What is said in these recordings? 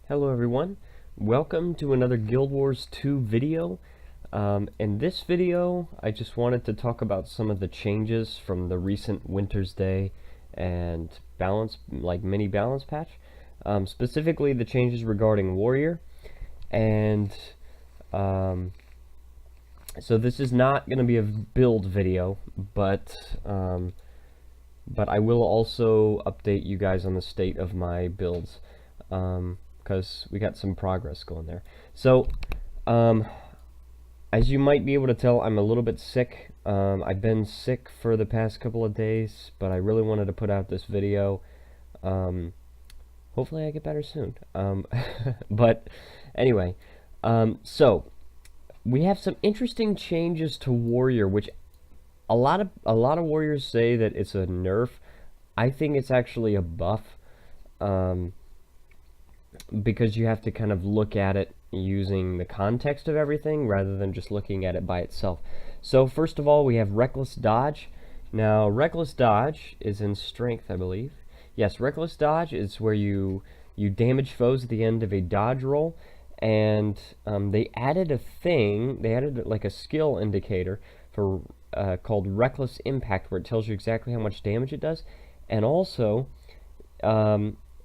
Hello everyone, welcome to another Guild Wars 2 video. In this video I just wanted to talk about some of the changes from the recent Wintersday and mini balance patch. Specifically the changes regarding Warrior, and so this is not going to be a build video, but I will also update you guys on the state of my builds. Because we got some progress going there. So, as you might be able to tell, I'm a little bit sick. I've been sick for the past couple of days, but I really wanted to put out this video. Hopefully I get better soon. But anyway, so we have some interesting changes to Warrior, which a lot of warriors say that it's a nerf. I think it's actually a buff. Because you have to kind of look at it using the context of everything rather than just looking at it by itself. So first of all, we have Reckless Dodge. Now, Reckless Dodge is in Strength, I believe. Yes, Reckless Dodge is where you damage foes at the end of a dodge roll, and they added a thing. They added like a skill indicator for called Reckless Impact, where it tells you exactly how much damage it does, and also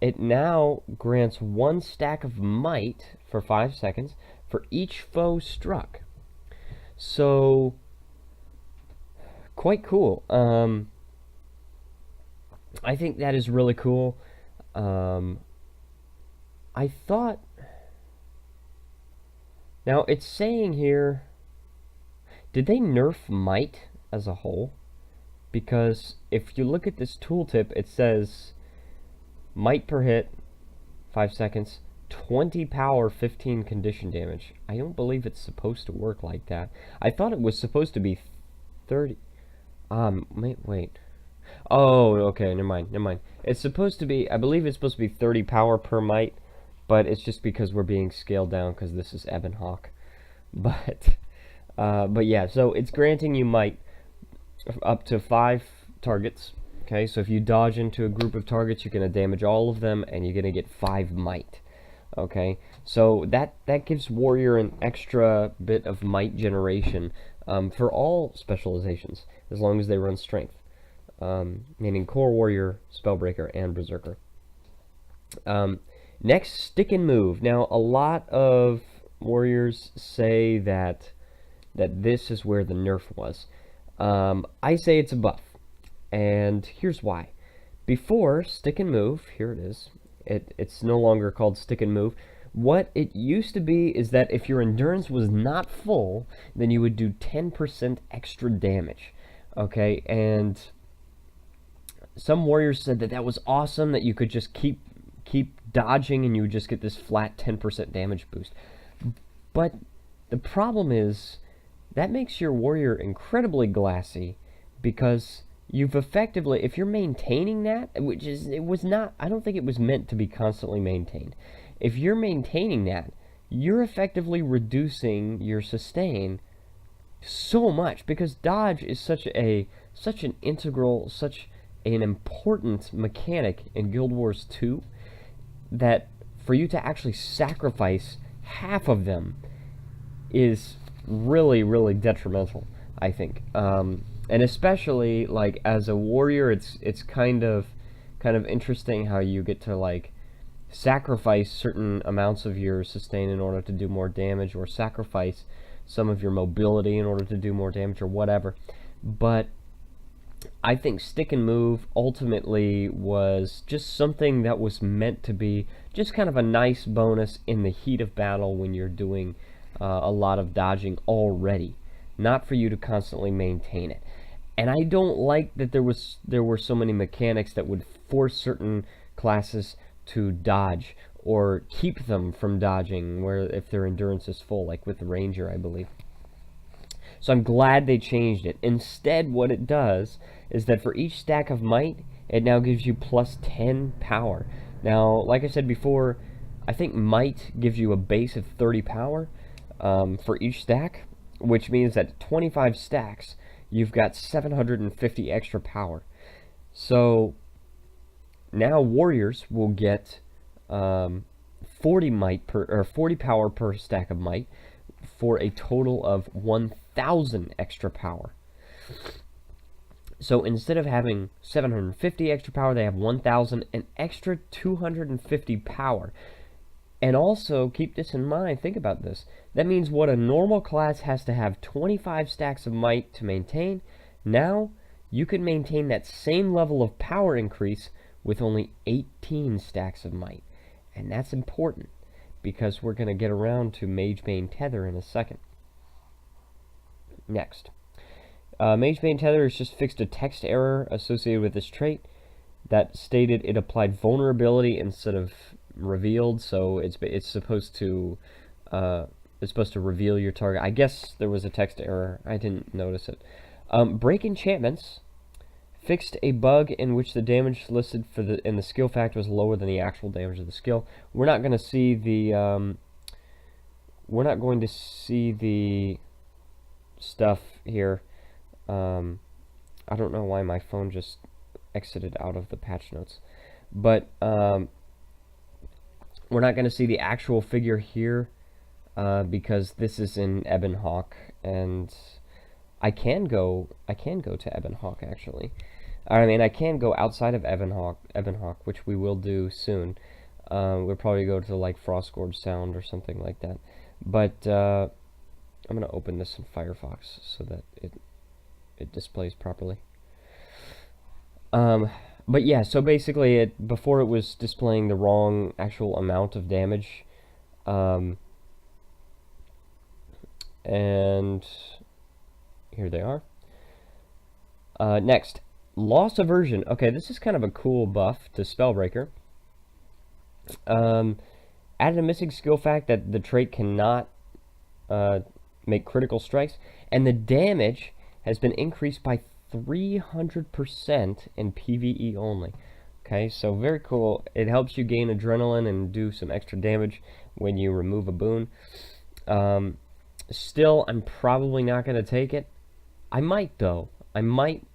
it now grants 1 stack of might for 5 seconds for each foe struck. So, quite cool. I think that is really cool. I thought... Now, it's saying here... Did they nerf might as a whole? Because if you look at this tooltip, it says... Might per hit, 5 seconds, 20 power, 15 condition damage. I don't believe it's supposed to work like that. I thought it was supposed to be 30. Wait. Oh, okay, never mind. It's supposed to be, I believe it's supposed to be 30 power per might, but it's just because we're being scaled down because this is Ebonhawk. But yeah, so it's granting you might up to 5 targets. Okay, so if you dodge into a group of targets, you're going to damage all of them, and you're going to get 5 might. Okay, so that gives Warrior an extra bit of might generation for all specializations, as long as they run Strength, meaning Core Warrior, Spellbreaker, and Berserker. Next, Stick and Move. Now, a lot of Warriors say that this is where the nerf was. I say it's a buff. And here's why. Before, Stick and Move, here it is, it's no longer called Stick and Move. What it used to be is that if your endurance was not full, then you would do 10% extra damage. Okay, and some warriors said that was awesome, that you could just keep dodging and you would just get this flat 10% damage boost. But the problem is, that makes your warrior incredibly glassy, because you've effectively, if you're maintaining that, which is, I don't think it was meant to be constantly maintained. If you're maintaining that, you're effectively reducing your sustain so much, because dodge is such an integral, such an important mechanic in Guild Wars 2, that for you to actually sacrifice half of them is really, really detrimental, I think. And especially, like, as a warrior, it's kind of interesting how you get to, like, sacrifice certain amounts of your sustain in order to do more damage, or sacrifice some of your mobility in order to do more damage, or whatever. But I think Stick and Move ultimately was just something that was meant to be just kind of a nice bonus in the heat of battle when you're doing a lot of dodging already, not for you to constantly maintain it. And I don't like that there were so many mechanics that would force certain classes to dodge or keep them from dodging, where if their endurance is full, like with the Ranger, I believe. So I'm glad they changed it. Instead, what it does is that for each stack of might, it now gives you plus 10 power. Now, like I said before, I think might gives you a base of 30 power for each stack, which means that 25 stacks, you've got 750 extra power. So now warriors will get 40 might per, or 40 power per stack of might, for a total of 1,000 extra power. So instead of having 750 extra power, they have 1,000, an extra 250 power. And also, keep this in mind, think about this. That means what a normal class has to have 25 stacks of might to maintain. Now, you can maintain that same level of power increase with only 18 stacks of might. And that's important, because we're going to get around to Mage, Bane, Tether in a second. Next. Mage, Bane, Tether has just fixed a text error associated with this trait that stated it applied vulnerability instead of revealed, so it's supposed to reveal your target. I guess there was a text error. I didn't notice it. Break enchantments fixed a bug in which the damage listed for in the skill fact was lower than the actual damage of the skill. We're not going to see the stuff here. I don't know why my phone just exited out of the patch notes, but we're not going to see the actual figure here because this is in Ebon Hawk, and I can go to Ebon Hawk actually. I mean, I can go outside of Ebon Hawk, which we will do soon. We'll probably go to like Frostgorge Sound or something like that. But I'm going to open this in Firefox so that it displays properly. But yeah, so basically before it was displaying the wrong actual amount of damage. And here they are. Next, Loss Aversion. Okay, this is kind of a cool buff to Spellbreaker. Added a missing skill fact that the trait cannot make critical strikes, and the damage has been increased by 300% in PvE only. Okay, so very cool. It helps you gain adrenaline and do some extra damage when you remove a boon. Still, I'm probably not going to take it. I might though. I might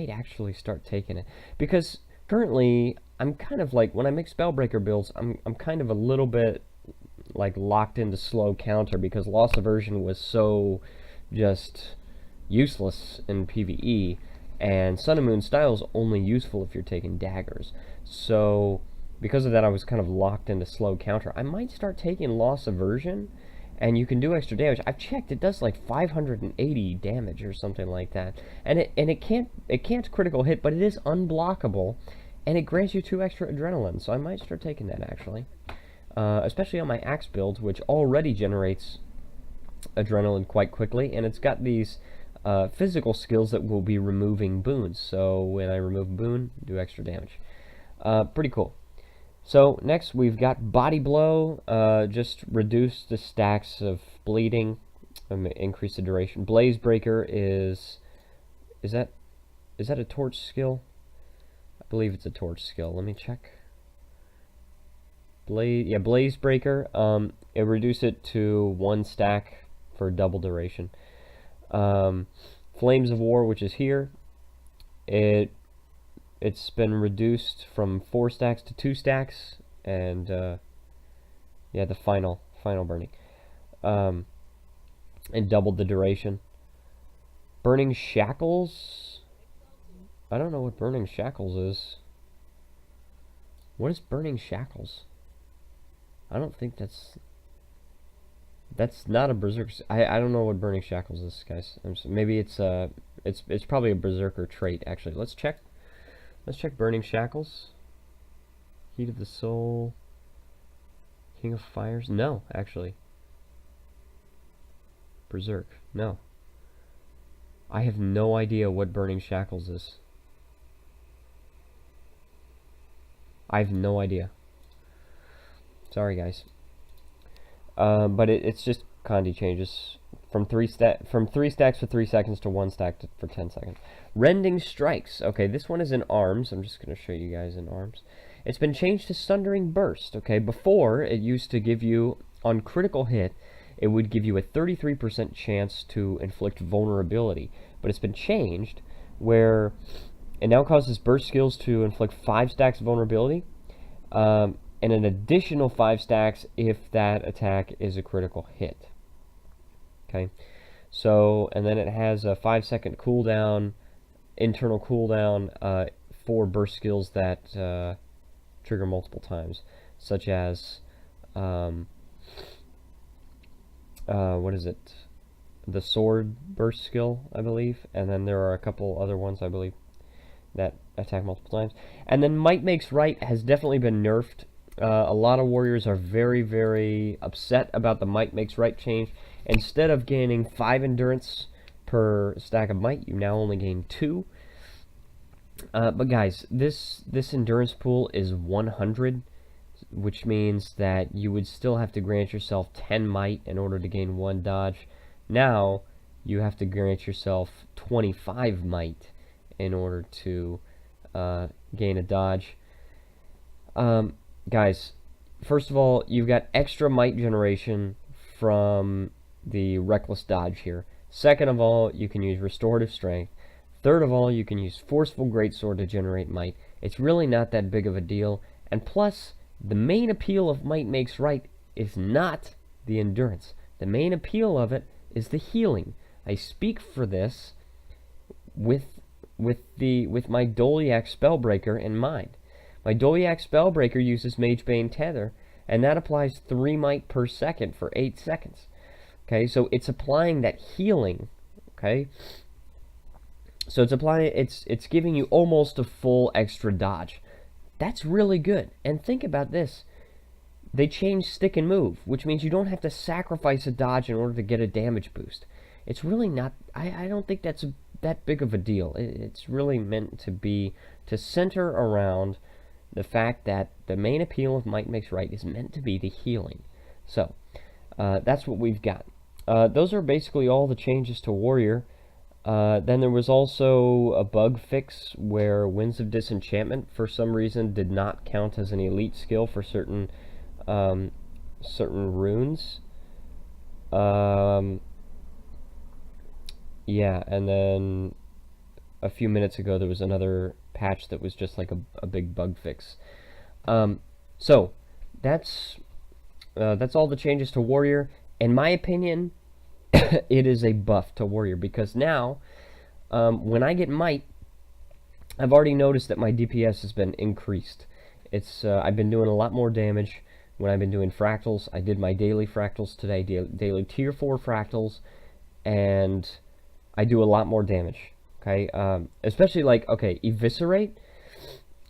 actually start taking it, because currently I'm kind of like, when I make Spellbreaker builds, I'm kind of a little bit like locked into slow counter, because Loss Aversion was so just useless in PvE, and Sun and Moon Style is only useful if you're taking daggers. So because of that, I was kind of locked into slow counter. I might start taking Loss Aversion, and you can do extra damage. I've checked; it does like 580 damage or something like that, and it can't critical hit, but it is unblockable, and it grants you 2 extra adrenaline. So I might start taking that actually, especially on my axe build, which already generates adrenaline quite quickly, and it's got these physical skills that will be removing boons. So when I remove a boon, do extra damage. Pretty cool. So next we've got Body Blow, just reduce the stacks of bleeding, increase the duration. Blaze Breaker is that a torch skill? I believe it's a torch skill. Let me check. Blaze Breaker. It reduced it to 1 stack for double duration. Flames of War, which is here, it's been reduced from 4 stacks to 2 stacks, and yeah, the final burning, and doubled the duration. Burning Shackles. I don't know what Burning Shackles is. What is Burning Shackles? I don't think that's not a Berserker. I don't know what Burning Shackles is, guys. Maybe it's probably a Berserker trait actually. Let's check Burning Shackles. Heat of the Soul. King of Fires. No, actually. Berserk. No. I have no idea what Burning Shackles is. I have no idea. Sorry, guys. But it's just Condi changes from 3 stacks for 3 seconds to 1 stack for 10 seconds. Rending Strikes. Okay, this one is in arms. I'm just going to show you guys in arms. It's been changed to Sundering Burst. Okay, before it used to give you, on critical hit, it would give you a 33% chance to inflict vulnerability. But it's been changed where it now causes burst skills to inflict 5 stacks of vulnerability. and an additional 5 stacks if that attack is a critical hit. Okay, so, and then it has a 5-second cooldown, internal cooldown, for burst skills that trigger multiple times, such as, what is it? The sword burst skill, I believe, and then there are a couple other ones, I believe, that attack multiple times. And then Might Makes Right has definitely been nerfed. A lot of warriors are very, very upset about the Might Makes Right change. Instead of gaining 5 endurance per stack of might, you now only gain 2. But guys, this endurance pool is 100, which means that you would still have to grant yourself 10 might in order to gain 1 dodge. Now, you have to grant yourself 25 might in order to gain a dodge. Guys, first of all, you've got extra might generation from the reckless dodge here. Second of all, you can use restorative strength. Third of all, you can use forceful greatsword to generate might. It's really not that big of a deal. And plus, the main appeal of Might Makes Right is not the endurance. The main appeal of it is the healing. I speak for this with my Doliak Spellbreaker in mind. My Doliak Spellbreaker uses Mage, Bane, Tether, and that applies 3 might per second for 8 seconds. Okay, so it's applying that healing. Okay, so it's giving you almost a full extra dodge. That's really good. And think about this. They changed stick and move, which means you don't have to sacrifice a dodge in order to get a damage boost. It's really not, I don't think that's that big of a deal. It's really meant to be, to center around the fact that the main appeal of Might Makes Right is meant to be the healing. So, that's what we've got. Those are basically all the changes to Warrior. Then there was also a bug fix where Winds of Disenchantment, for some reason, did not count as an elite skill for certain runes. Yeah, and then a few minutes ago there was another patch that was just like a big bug fix. So that's all the changes to Warrior. In my opinion, it is a buff to Warrior, because now when I get Might, I've already noticed that my DPS has been increased. It's I've been doing a lot more damage when I've been doing fractals. I did my daily fractals today, daily tier 4 fractals, and I do a lot more damage. Okay, especially like, okay, Eviscerate.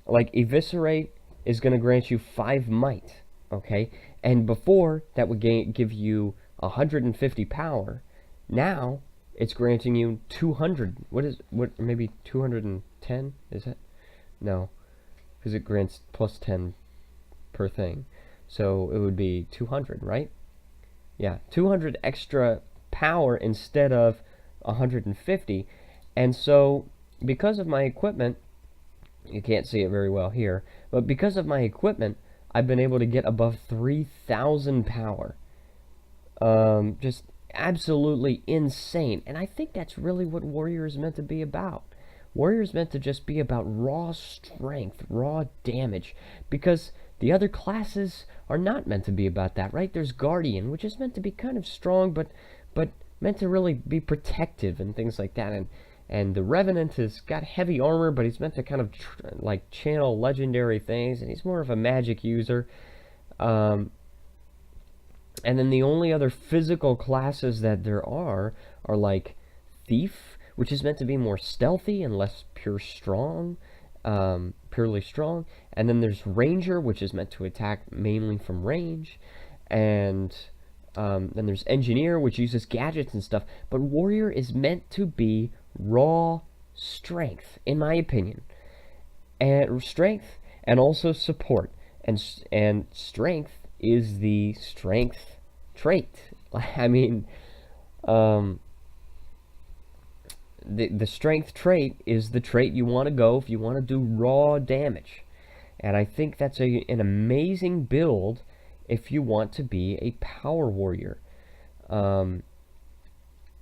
Like, Eviscerate is going to grant you 5 might. Okay, and before that would give you 150 power. Now it's granting you 200. What? Maybe 210? Is it? No, because it grants plus 10 per thing. So it would be 200, right? Yeah, 200 extra power instead of 150. And so, because of my equipment, you can't see it very well here, but because of my equipment, I've been able to get above 3,000 power. Just absolutely insane. And I think that's really what Warrior is meant to be about. Warrior is meant to just be about raw strength, raw damage, because the other classes are not meant to be about that, right? There's Guardian, which is meant to be kind of strong, but meant to really be protective and things like that. And the Revenant has got heavy armor, but he's meant to kind of like channel legendary things, and he's more of a magic user. And then the only other physical classes that there are like Thief, which is meant to be more stealthy and less purely strong. And then there's Ranger, which is meant to attack mainly from range. And then there's Engineer, which uses gadgets and stuff. But Warrior is meant to be raw strength, in my opinion. And strength, and also support. And strength is the strength trait. I mean, the strength trait is the trait you want to go if you want to do raw damage. And I think that's an amazing build if you want to be a power warrior.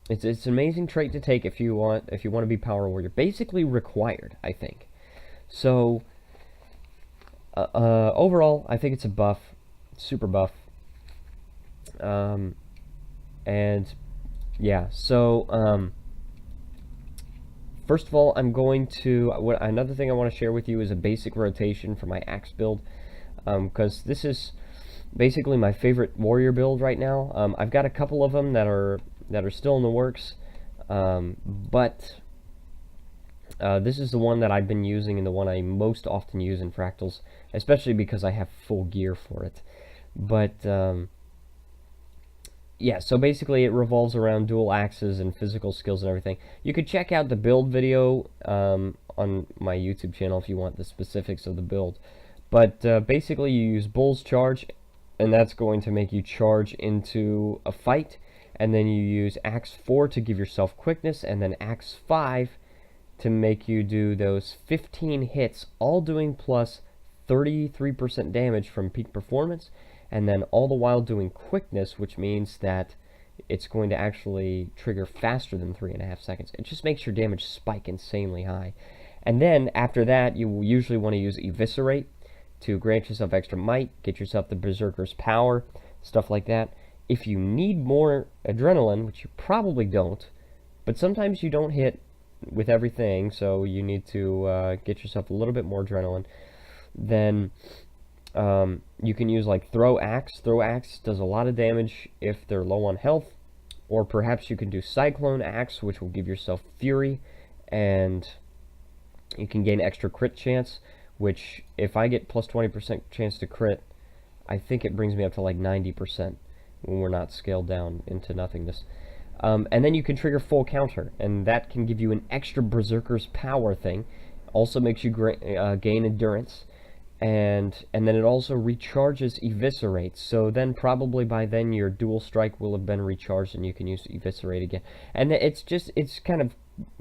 It's an amazing trait to take if you want to be power warrior. Basically required, I think. So Overall, I think it's a buff, super buff. And yeah, so first of all, I'm going to another thing I want to share with you is a basic rotation for my axe build, because this is basically my favorite warrior build right now. I've got a couple of them that are still in the works, but this is the one that I've been using and the one I most often use in Fractals, especially because I have full gear for it. But yeah, so basically it revolves around dual axes and physical skills and everything. You could check out the build video on my YouTube channel if you want the specifics of the build. But basically you use Bull's Charge, and that's going to make you charge into a fight. And then you use Axe 4 to give yourself quickness, and then Axe 5 to make you do those 15 hits, all doing plus 33% damage from peak performance, and then all the while doing quickness, which means that it's going to actually trigger faster than 3.5 seconds. It just makes your damage spike insanely high. And then after that, you will usually want to use Eviscerate to grant yourself extra might, get yourself the Berserker's power, stuff like that. If you need more adrenaline, which you probably don't, but sometimes you don't hit with everything, so you need to get yourself a little bit more adrenaline, then you can use like Throw Axe. Throw Axe does a lot of damage if they're low on health, or perhaps you can do Cyclone Axe, which will give yourself Fury, and you can gain extra crit chance, which if I get plus 20% chance to crit, I think it brings me up to like 90% when we're not scaled down into nothingness. And then you can trigger Full Counter, and that can give you an extra Berserker's power thing. Also makes you gain endurance, and then it also recharges Eviscerate. So then probably by then your dual strike will have been recharged, and you can use Eviscerate again. And it's kind of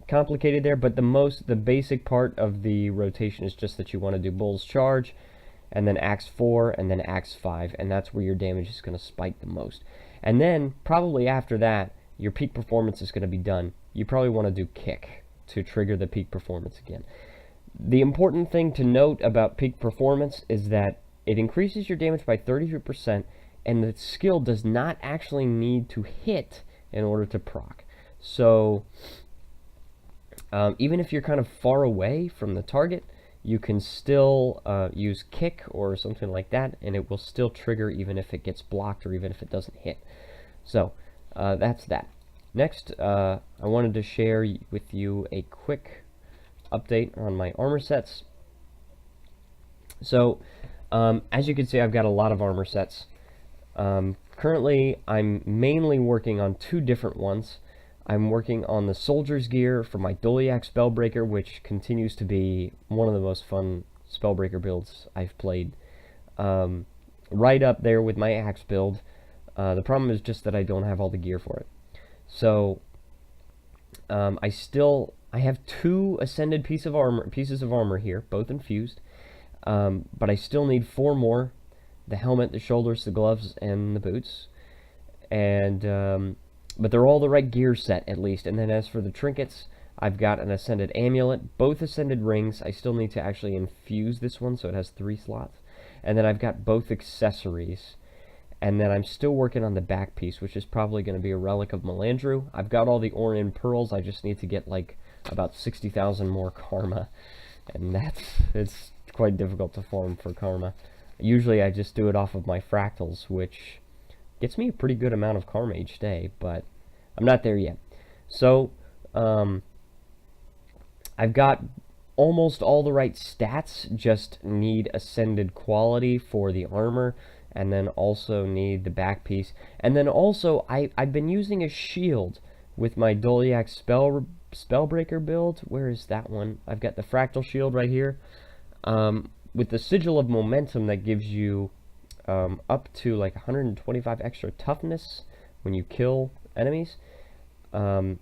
complicated there, but the basic part of the rotation is just that you want to do Bull's Charge, and then Axe 4, and then Axe 5, and that's where your damage is going to spike the most. And then probably after that, your peak performance is going to be done. You probably want to do Kick to trigger the peak performance again. The important thing to note about peak performance is that it increases your damage by 33%, and the skill does not actually need to hit in order to proc. So even if you're kind of far away from the target, you can still use Kick or something like that, and it will still trigger even if it gets blocked or even if it doesn't hit. So that's that. Next, I wanted to share with you a quick update on my armor sets. So as you can see, I've got a lot of armor sets. Currently I'm mainly working on two different ones. I'm working on the soldier's gear for my Doliak Spellbreaker, which continues to be one of the most fun Spellbreaker builds I've played. Right up there with my axe build. The problem is just that I don't have all the gear for it. So I have two ascended pieces of armor here, both infused, but I still need 4 more: the helmet, the shoulders, the gloves, and the boots. And but they're all the right gear set at least. And then as for the trinkets, I've got an ascended amulet, both ascended rings. I still need to actually infuse this one, so it has 3 slots. And then I've got both accessories. And then I'm still working on the back piece, which is probably going to be a relic of Melandru. I've got all the Orion pearls. I just need to get like about 60,000 more karma, and it's quite difficult to farm for karma. Usually I just do it off of my fractals, which gets me a pretty good amount of karma each day, but I'm not there yet. So I've got almost all the right stats, just need ascended quality for the armor, and then also need the back piece. And then also I've been using a shield with my Doliak Spellbreaker build. Where is that one? I've got the fractal shield right here, with the Sigil of Momentum that gives you up to like 125 extra toughness when you kill enemies. And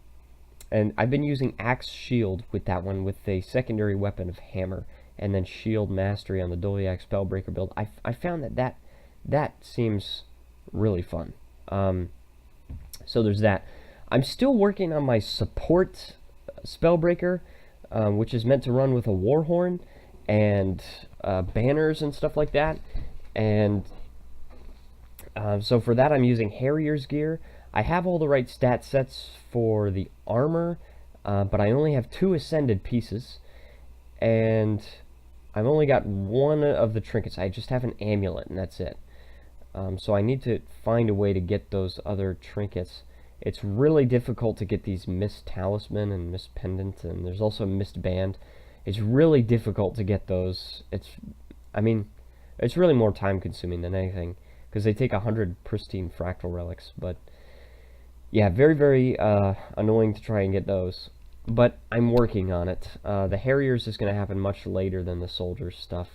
I've been using Axe Shield with that one, with a secondary weapon of Hammer, and then Shield Mastery on the Doliak Spellbreaker build. I found that seems really fun. So there's that. I'm still working on my support Spellbreaker, which is meant to run with a Warhorn, and banners and stuff like that. And so for that, I'm using Harrier's gear. I have all the right stat sets for the armor, but I only have 2 ascended pieces, and I've only got 1 of the trinkets. I just have an amulet, and that's it. So I need to find a way to get those other trinkets. It's really difficult to get these Mist Talisman and Mist Pendant, and there's also Mist Band. It's really difficult to get those. I mean, it's really more time consuming than anything, because they take 100 pristine fractal relics. But yeah, very, very annoying to try and get those. But I'm working on it. The Harriers is going to happen much later than the Soldiers stuff.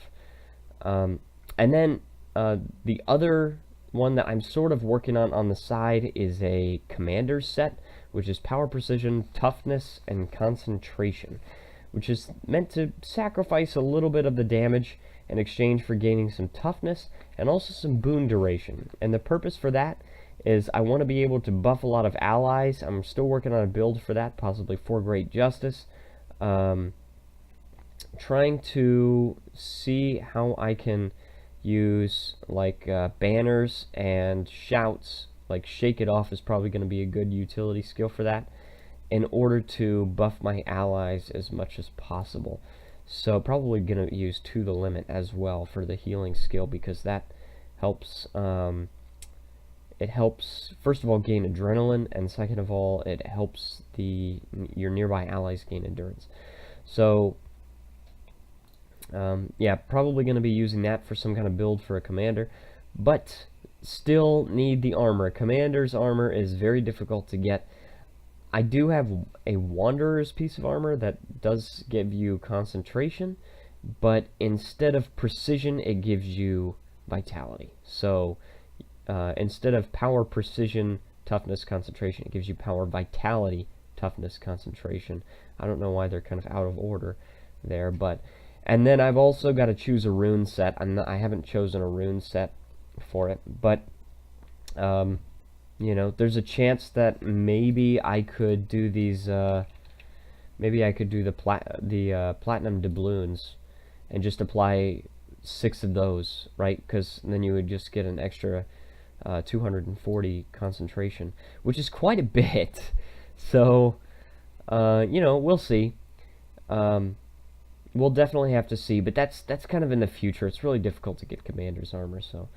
And then the other one that I'm sort of working on the side is a Commander's set, which is Power, Precision, Toughness, and Concentration, which is meant to sacrifice a little bit of the damage in exchange for gaining some toughness and also some boon duration. And the purpose for that is I want to be able to buff a lot of allies. I'm still working on a build for that, possibly for Great Justice. Trying to see how I can use like banners and shouts. Like Shake It Off is probably going to be a good utility skill for that, in order to buff my allies as much as possible. So probably going to use To the Limit as well for the healing skill, because that helps. It helps, first of all, gain adrenaline, and second of all, it helps your nearby allies gain endurance. So yeah, probably going to be using that for some kind of build for a commander, but still need the armor. Commander's armor is very difficult to get. I do have a Wanderer's piece of armor that does give you concentration, but instead of precision, it gives you vitality. So instead of power, precision, toughness, concentration, it gives you power, vitality, toughness, concentration. I don't know why they're kind of out of order there, but... And then I've also got to choose a rune set. I haven't chosen a rune set for it, but you know, there's a chance that maybe I could do these. Maybe I could do the platinum doubloons, and just apply 6 of those, right? Because then you would just get an extra 240 concentration, which is quite a bit. So you know, we'll see. We'll definitely have to see, but that's kind of in the future. It's really difficult to get Commander's armor, so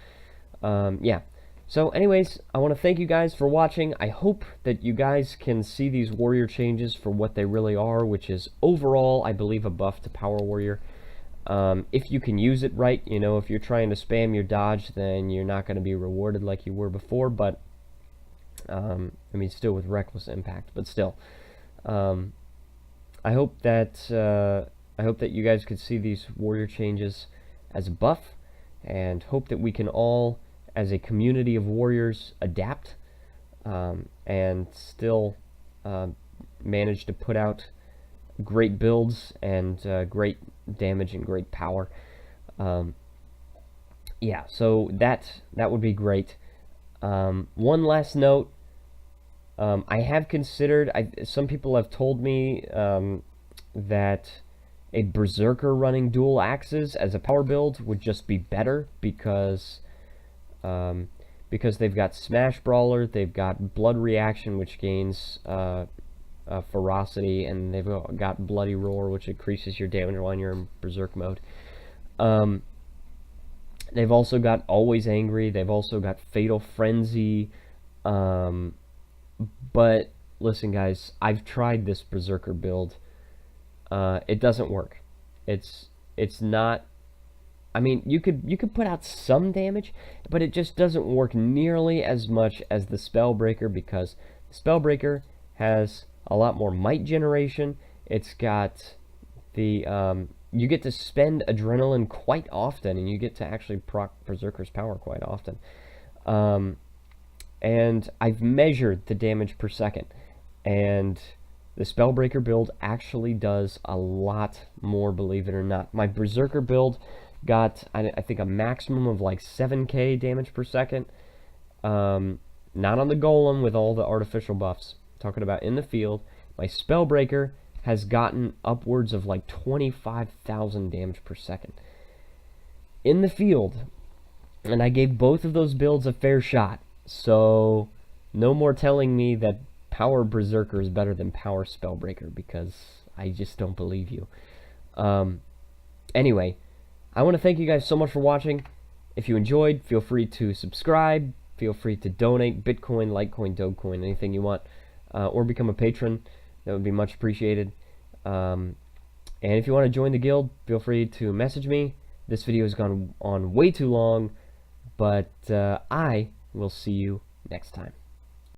yeah. So anyways, I want to thank you guys for watching. I hope that you guys can see these warrior changes for what they really are, which is overall, I believe, a buff to Power Warrior. If you can use it right, you know, if you're trying to spam your dodge, then you're not going to be rewarded like you were before, but I mean, still with Reckless Impact, but still. I hope that you guys could see these warrior changes as a buff, and hope that we can all, as a community of warriors, adapt and still manage to put out great builds and great damage and great power. Yeah, so that would be great. One last note, I have considered, some people have told me that a Berserker running dual axes as a power build would just be better, because they've got Smash Brawler, they've got Blood Reaction, which gains ferocity, and they've got Bloody Roar, which increases your damage while you're in Berserk mode. They've also got Always Angry, they've also got Fatal Frenzy, but listen guys, I've tried this Berserker build. It doesn't work. It's not. I mean, you could put out some damage, but it just doesn't work nearly as much as the Spellbreaker, because the Spellbreaker has a lot more might generation. It's got the you get to spend adrenaline quite often, and you get to actually proc Berserker's power quite often. And I've measured the damage per second, and the Spellbreaker build actually does a lot more, believe it or not. My Berserker build got, I think, a maximum of like 7k damage per second. Not on the Golem with all the artificial buffs. I'm talking about in the field. My Spellbreaker has gotten upwards of like 25,000 damage per second. In the field, and I gave both of those builds a fair shot, so no more telling me that Power Berserker is better than Power Spellbreaker, because I just don't believe you. Anyway, I want to thank you guys so much for watching. If you enjoyed, feel free to subscribe, feel free to donate Bitcoin, Litecoin, Dogecoin, anything you want, or become a patron. That would be much appreciated. And if you want to join the guild, feel free to message me. This video has gone on way too long, but I will see you next time.